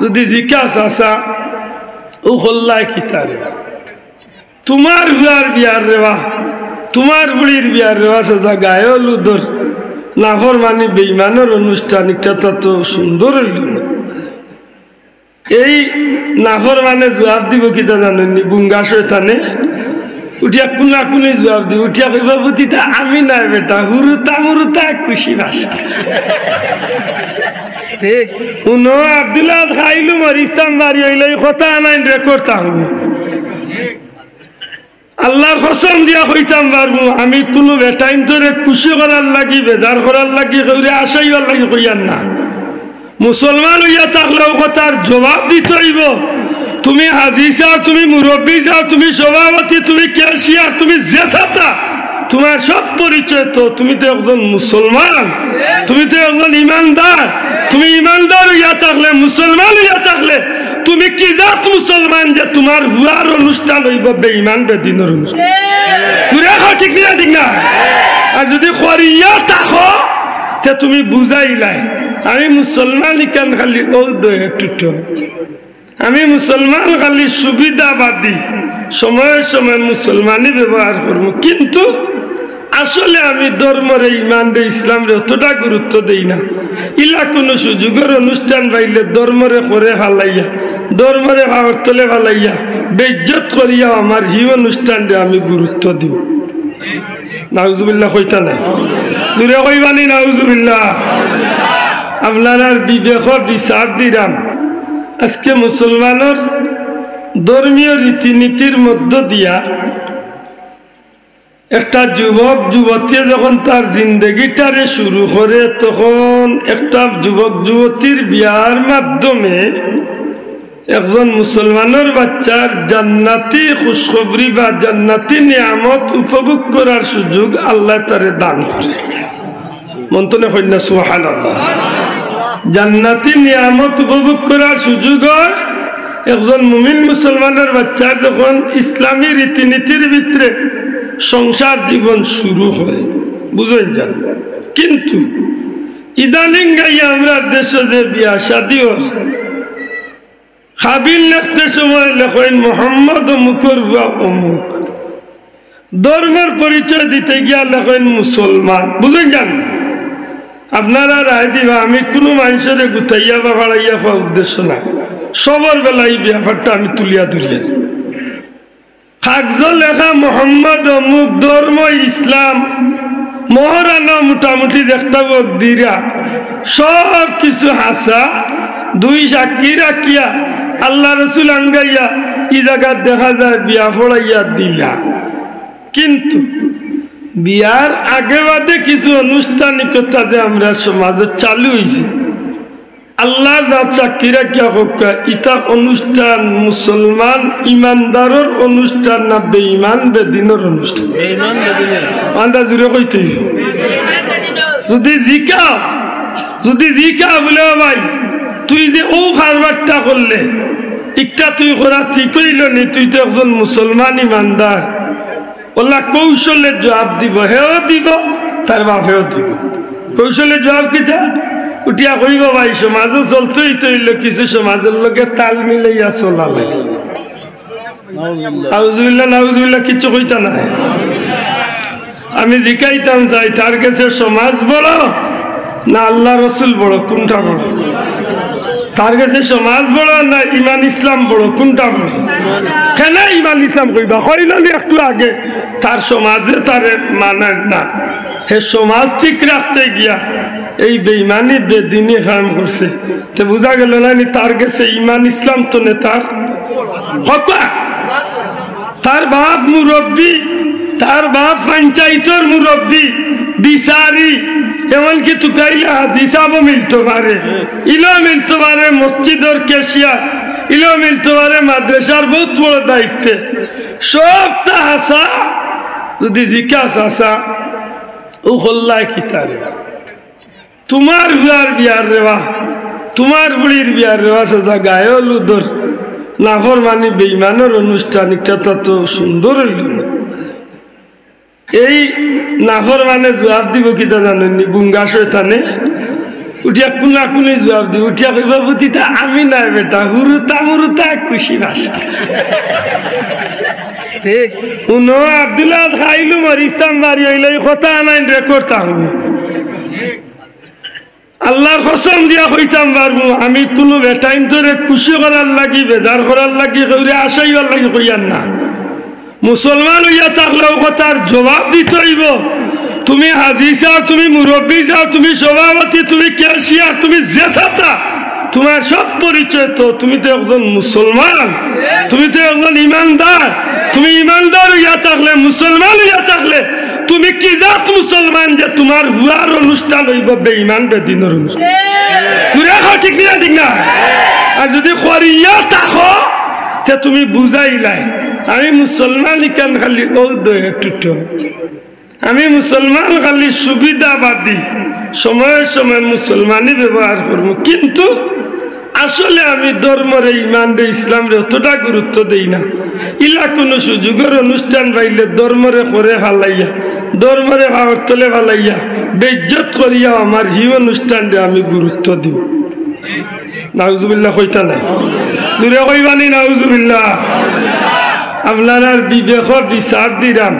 যদি জিজ্ঞাস আসা ও হল্লায় কি তারে তোমার বিয়ার বিয়ার রেবা তোমার বুড়ির বিয়ার রেবা সোজা গায়ে লুদর নাফর মানে বেইমানের অনুষ্ঠান একটা তো সুন্দর হইল না। এই নাফর মানে জবাব দিব কিতা জানেননি গুঙ্গা শয়তানে উঠিয়া কুনা কুনি জবাব দিব উঠিয়া কইবা বুতিটা আমি নাই বেটা হুরুতা মুরুতা খুশি ভাষা ঠিক উনো আব্দুল্লাহ খাইলু মরিস্তান বাড়ি হইলে কথা আনাইন রেকর্ড থাকবো আল্লাহর কসম দিয়া কইতাম পারবো আমি কোনো বেটাইন ধরে খুশি করার লাগি বেজার করার লাগি কইরে আশাইবার লাগি কইয়ার না। মুসলমান হইয়া থাকলেও কথার জবাব দিতে হইব। তুমি হাজি চাও, তুমি মুরব্বী চাও, তুমি সভাপতি, তুমি ক্যাশিয়ার, তুমি জেসাতা, তোমার সব পরিচয় তো তুমি তো একজন মুসলমান, তুমি তো একজন ইমানদার। তুমি ইমানদার হইয়া থাকলে মুসলমান হইয়া থাকলে তুমি কি জাত মুসলমান যে তোমার হুয়ার অনুষ্ঠান হইব বেঈমান বেদিনের অনুষ্ঠান ঠিক না ঠিক না। আর যদি করিয়া থাকো তে তুমি বুঝাইলাই আমি মুসলমান ইকান খালি ও একটু আমি মুসলমান খালি সুবিধাবাদী সময়ে সময় মুসলমানই ব্যবহার করব, কিন্তু আসলে আমি ধর্মের ইমান রে ইসলাম রে অতটা গুরুত্ব দেই না। ইলা কোনো সুযোগের অনুষ্ঠান পাইলে ধর্মরে করে ফালাইয়া ধর্মরে ভাবর তলে ফালাইয়া বেইজ্জত করিয়া আমার হি অনুষ্ঠান রে আমি গুরুত্ব দিব। নাউজুবিল্লাহ কইতা নাই দূরে কইবানি নাউজুবিল্লাহ। আপনার বিবেক বিচার দিলাম আজকে মুসলমানের ধর্মীয় রীতিনীতির মধ্য দিয়া একটা যুবক যুবতী যখন তার জিন্দগিটারে শুরু করে তখন একটা যুবক যুবতীর বিয়ার মাধ্যমে একজন মুসলমানের বাচ্চার জান্নাতি খুশখবরি বা জান্নাতি নিয়ামত উপভোগ করার সুযোগ আল্লাহ তারে দান করে। মন্তনে কন্যা সুবহানাল্লাহ। জান্নাতি নিয়ামত উপভোগ করার সুযোগ একজন মুমিন মুসলমানের বাচ্চার যখন ইসলামী রীতিনীতির ভিতরে সংসার জীবন শুরু হয় বুঝেন যান। কিন্তু ইদানিং গাইয়া আমরা দেশে যে বিয়া শাদী হাবিল লিখতে সময় লেখেন মোহাম্মদ অমুকর বা অমুক, ধর্মের পরিচয় দিতে গিয়া লেখেন মুসলমান। বুঝেন যান আপনারা রায় দিবা আমি কোনো মানুষের গুতাইয়া বা ভাড়াইয়া হওয়া উদ্দেশ্য না, সবার বেলায় এই ব্যাপারটা আমি তুলিয়া ধরিয়া কাগজ লেখা মোহাম্মদ অমুক ধর্ম ইসলাম মহারানা মোটামুটি দেখতে দিরা সব কিছু হাসা দুই সাক্ষী রাখিয়া আল্লাহ রসুল আঙ্গাইয়া এই জায়গা দেখা যায় বিয়া ফড়াইয়া দিলা। কিন্তু বিয়ার আগে বাদে কিছু আনুষ্ঠানিকতা যে আমরা সমাজে চালু হয়েছে আল্লাহ যা চাকরি রাখিয়া হোক ইটা অনুষ্ঠান মুসলমান ইমানদারের অনুষ্ঠান না বেঈমান বেদিনের অনুষ্ঠান? আন্দা জুড়ে কইতে যদি জিকা বলে ভাই তুই যে ও কারবারটা করলে একটা তুই করা ঠিক হইল নি, তুই তো একজন মুসলমান ইমানদার ওলা কৌশলের জবাব দিব, হেও দিব তার বাপেও দিব। কৌশলের জবাব কিটা উঠিয়া কইব ভাই সমাজও চলতেই তৈল কিছু সমাজের লোকে তাল মিলাইয়া চলা লাগে। নাউজুবিল্লাহ নাউজুবিল্লাহ কিচ্ছু কইতা না। আমি জিকাইতাম যাই তার কাছে সমাজ বড় না আল্লাহ রসুল বড়, কোনটা বড়? তার কাছে সমাজ বড় না ইমান ইসলাম বড়, কোনটা বড়? কেন ইমান ইসলাম কইবা কইল একটু আগে তার সমাজে তারে মানে না, হে সমাজ ঠিক রাখতে গিয়া এই বেঈমানি বেদিনী কাম করছে। তো বোঝা গেল না তার কাছে ইমান ইসলাম তো নে তার বাপ মুরব্বী, তার বাপ পঞ্চায়েতের মুরব্বী বিচারি, এমনকি তুকাইলে হাজি সাহেবও মিলতে পারে, ইলো মিলতে পারে মসজিদের ক্যাশিয়ার, ইলো মিলতে পারে মাদ্রাসার বহুত বড় দায়িত্বে। সবটা হাসা যদি জিজ্ঞাস আসা ও হল্লায় কি তারে তোমার হুয়ার বিয়ার রেবা তোমার বুড়ির বিয়ার রেবা সোজা গায়ে লুদর নাফর মানে বেঈমানের অনুষ্ঠান একটা তো সুন্দর হইল না। এই নাফর মানে জবাব দিব কিতা জানেননি গুঙ্গা শয়তানে উঠিয়া কোনা কোনে জবাব দিব, উঠিয়া কইবা বুঝিতা আমি নাই বেটা, হুরুতা মুরুতা খুশি ভাষা। ঠিক শুনো, আব্দুল্লাহ খাইলু মরিস্তাম বাড়ি হইলে কথা নাই রেকর্ড থাকবো। আল্লাহর কসম দিয়া কইতাম পারবো, আমি কোনো বেটাইন ধরে খুশি করার লাগি বেজার করার লাগি কইরে আশাইবার লাগি কইয়ার না। মুসলমান হইয়া থাকলেও কথার জবাব দিতে হইব। তুমি হাজি চাও, তুমি মুরব্বী চাও, তুমি সভাপতি, তুমি ক্যাশিয়ার, তুমি জেসাতা, তোমার সব পরিচয় তো তুমি তো একজন মুসলমান, তুমি তো একজন ইমানদার। তুমি ইমানদার হইয়া থাকলে, মুসলমান হইয়া থাকলে তুমি কি জাত মুসলমান যে তোমার হুয়ার অনুষ্ঠান হইব বেঈমান বেদিনের অনুষ্ঠান? ঠিক না ঠিক না? আর যদি করিয়া থাকো তে তুমি বুঝাইলাই আমি মুসলমান কেন খালি একটু, আমি মুসলমান খালি সুবিধাবাদী, সময়ে সময় মুসলমানই ব্যবহার করবো, কিন্তু আসলে আমি ধর্মরে ইমান রে ইসলাম রে অতটা গুরুত্ব দেই না। ইলা কোনো সুযোগের অনুষ্ঠান পাইলে ধর্মরে করে ফালাইয়া, ধর্মরে ভাবর তলে ফালাইয়া বেইজ্জত করিয়া আমার হি অনুষ্ঠান রে আমি গুরুত্ব দিব। নাউজুবিল্লাহ কইতা নাই, দূরে কইবানি নাউজুবিল্লাহ। আপনার বিবেক বিচার দিলাম,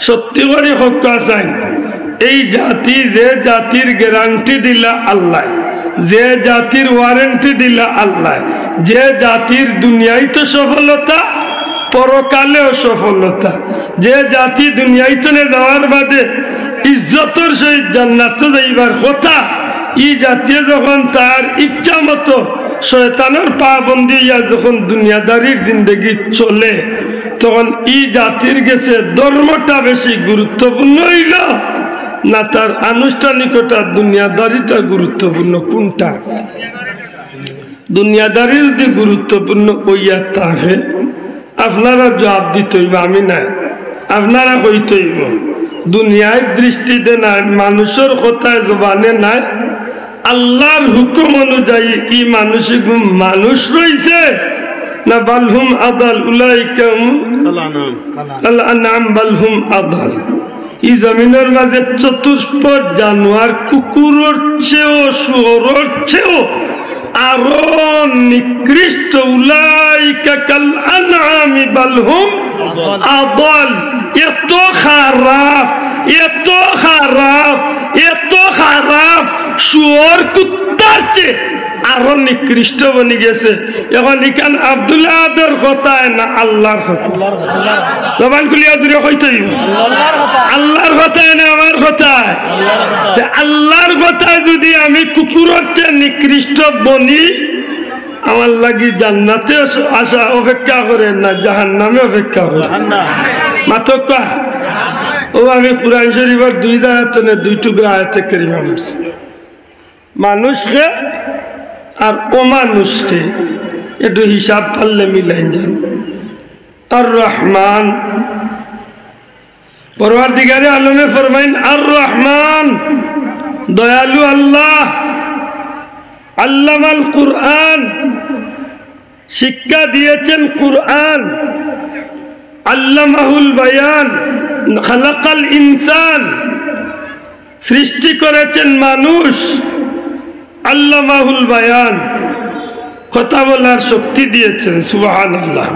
সত্যি করে হক্কা চাই। এই জাতি যে জাতির গ্যারান্টি দিলা আল্লাহ, যে জাতির ওয়ারেন্টি দিলা আল্লাহ, যে জাতির দুনিয়ায় তো সফলতা পরকালেও সফলতা, যে জাতি দুনিয়ায় তো যাওয়ার বাদে ইজ্জতর সহিত জান্নাতে যাইবার কথা, এই জাতীয় যখন তার ইচ্ছা মতো শয়তানের পাবন্দি ইয়া যখন দুনিয়াদারির জিন্দগি চলে, তখন এই জাতির গেছে ধর্মটা বেশি গুরুত্বপূর্ণ হইল না তার আনুষ্ঠানিকতা দুনিয়াদারিটা গুরুত্বপূর্ণ? কোনটা? দুনিয়াদারি যদি গুরুত্বপূর্ণ হইয়া থাকে আপনারা জবাব দিতে হইব, আমি নাই, আপনারা কইতে হইব। দুনিয়ার দৃষ্টিতে নাই, মানুষের কথায় জবানে নাই, আল্লাহর হুকুম অনুযায়ী ই মানসিক মানুষ রয়েছে না বালহুম আদাল উলাইকা আল আনআম বালহুম আদাল। এই জমিনের মাঝে চতুষ্পদ জানোয়ার কুকুরের চেয়েও শুয়োরের চেয়েও আরো নিকৃষ্ট, উলাইকা কাল আনআমি বালহুম আদাল। এত খারাপ, এত খারাপ, এত খারাপ, শুয়োর কুত্তার চেয়ে আরো নিকৃষ্ট বনি গেছে। এখন এখান আব্দুল্লাহর কথায় না আল্লাহর কথা? জবান খুলিয়া জুড়ে কইতে হইব, আল্লাহর কথায় না আমার কথায়? আল্লাহর কথায় যদি আমি কুকুরের চেয়ে নিকৃষ্ট বনি, আমার লাগি জান্নাতে আসা অপেক্ষা করে না জাহান্নামে অপেক্ষা করে? মাতকা ও আমি কুরআন শরীফের 2 জায়গাতে 2 টুকরা আয়াতে কারিমা পড়ছি। মানুষকে আর অমানুষকে একটু হিসাব পারলে মিলাই যান। আর রহমান, পরওয়ারদিগারে আলমে ফরমাইন আর রহমান, দয়ালু আল্লাহ, আল্লামাল কুরআন, শিক্ষা দিয়েছেন কুরআন, আল্লামাহুল বায়ান, খালাকাল ইনসান, সৃষ্টি করেছেন মানুষ, আল্লামাহুল বায়ান, কথা বলার শক্তি দিয়েছেন। সুবহানাল্লাহ।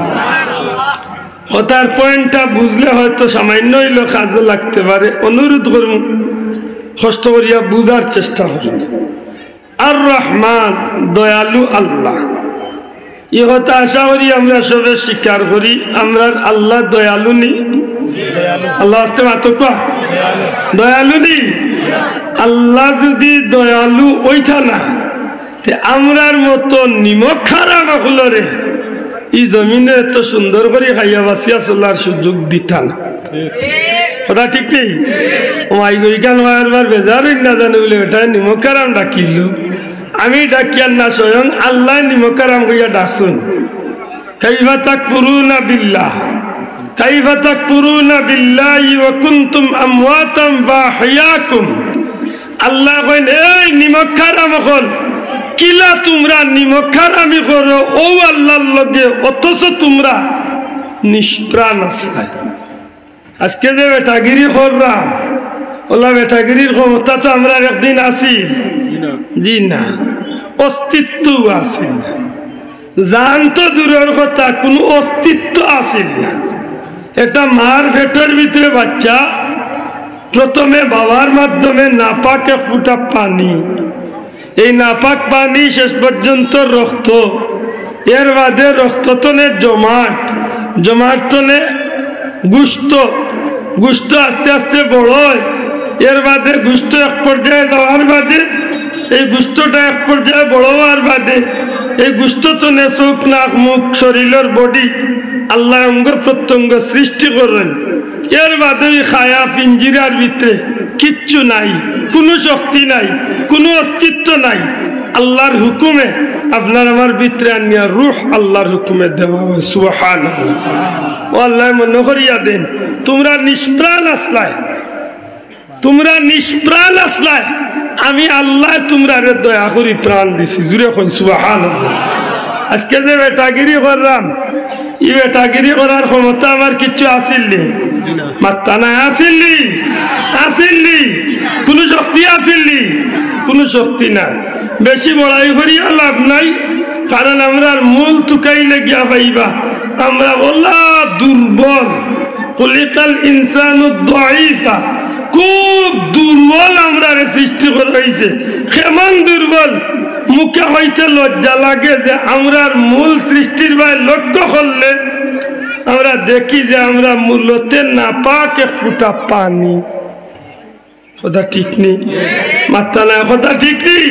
কথার পয়েন্টটা বুঝলে হয়তো সামান্য হইল কাজে লাগতে পারে, অনুরোধ করব কষ্ট করিয়া বুঝার চেষ্টা করুন। আর রহমান, দয়ালু আল্লাহ, এ কথা আশা করি আমরা সবে স্বীকার করি আমরা আল্লাহ দয়ালু নি? আল্লাহ আসতে মাতকা দয়ালু নি? আল্লাহ যদি দয়ালু ওইটা না, আমরার মতো নিমক খারাপ হলরে এই জমিনে এত সুন্দর করে খাইয়া বাঁচিয়া চলার সুযোগ দিতা না। কথা ঠিক নেই? ওইখান বার বেজার না জানে বলে ওটা নিমক খারাপ ডাকিল, আমি ডাকিয়ার না, স্বয়ং আল্লাহ নিমক খারাপ হইয়া ডাকছুন। কাইফা তাকফুরুনা বিল্লাহ, কাইফা তাকফুরুনা বিল্লাহি ওয়া কুনতুম আমওয়াতান ফাআহইয়াকুম। আল্লাহ কইন এই নিমক খারাপ হল কিলা তোমরা নিমক খারামি করো ও আল্লাহর লগে, অথচ তোমরা নিষ্প্রাণ আছাই। আজকে যে বেটাগিরি করলাম, ওলা বেটাগিরির ক্ষমতা তো আমরা একদিন আছি, জি না, অস্তিত্ব আছে না। জান তো দূরের কথা, কোনো অস্তিত্ব আছে না। এটা মার পেটের ভিতরে বাচ্চা প্রথমে বাবার মাধ্যমে নাপাক এক ফুটা পানি, এই নাপাক পানি শেষ পর্যন্ত রক্ত, এর বাদে রক্ততনে জমাট তনে গুস্ত আস্তে আস্তে বড় হয়, এর বাদে গুস্ত এক পর্যায়ে যাওয়ার বাদে এই গুস্তটা এক পর্যায়ে বড় হওয়ার বাদে এই গুস্ত তনে চোখ নাক মুখ শরীরের বডি আল্লাহ অঙ্গ প্রত্যঙ্গ সৃষ্টি করেন। এর বাদে খায়া পিঞ্জিরার ভিতরে কিচ্ছু নাই, কোনো শক্তি নাই, কোনো অস্তিত্ব নাই। আল্লাহর হুকুমে আপনার আমার ভিতরে আনিয়া রূহ আল্লাহর হুকুমে দেওয়া হয়। সুবহানাল্লাহ। ও আল্লাহ মনে করিয়া দেন, তোমরা নিষ্প্রাণ আসলায়, আমি আল্লাহ তোমরা দয়া করি প্রাণ দিছি। জুড়ে কই সুবহানাল্লাহ। আজকে যে বেটাগিরি করলাম, এই বেটাগিরি করার ক্ষমতা আমার কিছু আসিলি? মাত্তা নাই। আসিলি কোনো শক্তি আসিলি? কোনো শক্তি নাই। বেশি বড়াই করিয়া লাভ নাই, কারণ আমরা মূল টুকাইলে গিয়া পাইবা আমরা বললা দুর্বল। কুলিকাল ইনসানু দাঈফা, খুব দুর্বল আমরা সৃষ্টি করা হয়েছে। কেমন দুর্বল? মুখে হইতে লজ্জা লাগে যে আমরার মূল সৃষ্টির ভাই লক্ষ্য করলে আমরা দেখি যে আমরা মূলতে নাপাক এক ফুটা পানি। কথা ঠিক নেই? মাত্রা না, কথা ঠিক নেই।